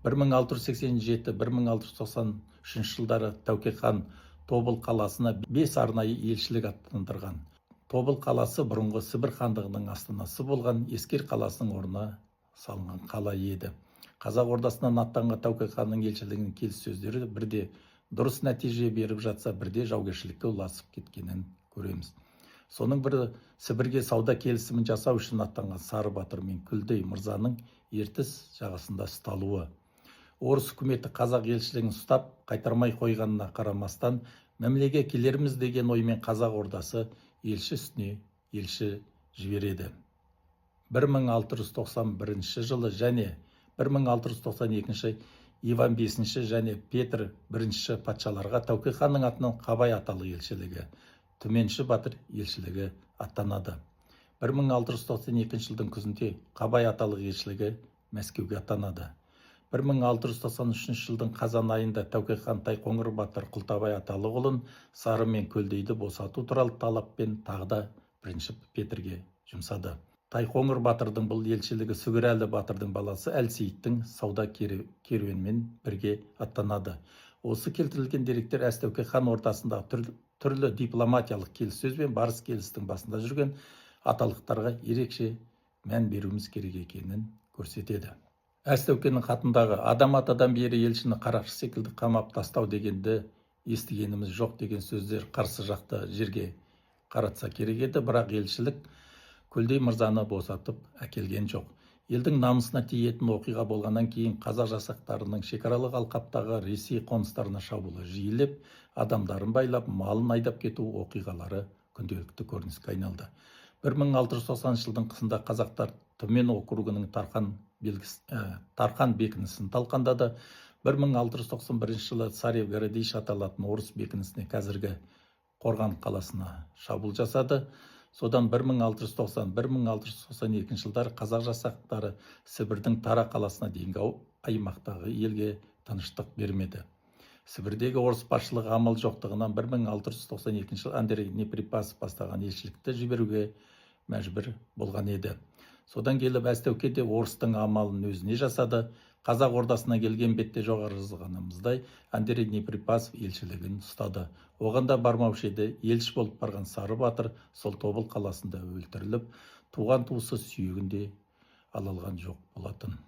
1687-1693 жылдары Тәуке хан Тобыл қаласына 5 арнайы елшілік аттандырған. Тобыл қаласы бұрынғы Сібір хандығының астанасы болған Ескер қаласының орнына салынған қала еді. Қазақ ордасынан аттанған Тәуке ханның елшілігінің келіссөздері бірде дұрыс нәтиже беріп жатса, бірде жаугершілікке ұласып кеткенін көреміз. Соның бірі Сібірге сауда келісімін жасау үшін аттанған Сары Батыр мен Күлдей мырзаның Ертіс жағасында ұсталуы. Орыс үкіметі қазақ елшілігін ұстап, қайтармай қойғанына қарамастан, мәмілеге келерміз деген оймен қазақ ордасы елші үстіне елші жібереді. 1691 жылы және 1692 Иван V және Петр I патшаларға Тәуке ханның атынан Қабай аталы елшілігі, Түменші Батыр елшілігі аттанады. 1692 жылдың күзінде Қабай аталық елшілігі Мәскеуге аттанады. 1693 жылдың қазан айында Тәуке хан Тайқоңыр Батыр Құлтабай аталы ұлын Сары мен Көлдейді босату туралы талаппен тағы да бірінші Петрге жұмсады. Тайқоңыр Батырдың бұл елшілігі Сүгірәлі Батырдың баласы Әлсейіттің сауда керуенмен бірге аттанады. Осы келтірілген деректер Тәуке хан ортасында түрлі дипломатиялық келіссөз бен барыс келістің басында жүрген аталықтарға ерекше мән беруіміз керек екенін көрсетеді. Тәукенің хатындағы адам атадан бері елшіні қарақшы секілді қамап тастау дегенді естігеніміз жоқ деген сөздер қарсы жақты жерге қаратса керек еді, бірақ елшілік Көлдей мырзаны босатып әкелген жоқ. Елдің намысына тиетін оқиға болғаннан кейін қазақ жасақтарының шекаралық алқаптағы Ресей қоныстарына шабуылы жиілеп, адамдарын байлап, малын айдап кету оқиғалары күнделікті көрініске айналды. 1690 жылдың қысында қазақтар Түмен округінің Тарқан бекінісін талқандады. 1691 жылы Царев Городищ аталатын орыс бекінісіне қазіргі Қорған қаласына шабуыл жасады. Содан 1690-1692 жылдары қазақ жасақтары Сібірдің Тара қаласына дейінгі аймақтағы елге тыныштық бермеді. Сібірдегі орыс басшылығы амал жоқтығынан 1692 жылы Андрей Неприпасов бастаған елшілікті жіберуге мәжбүр болған еді. Содан келіп Тәуке де орыстың амалын өзіне жасады. Қазақ ордасына келген бетте жоғары жазғанымыздай Андрей Неприпасов елшілігін ұстады. Оған да бармаушы еді. Елші болып барған Сары Батыр сол Тобыл қаласында өлтіріліп, туған туысы сүйегін де ала алған жоқ болатын.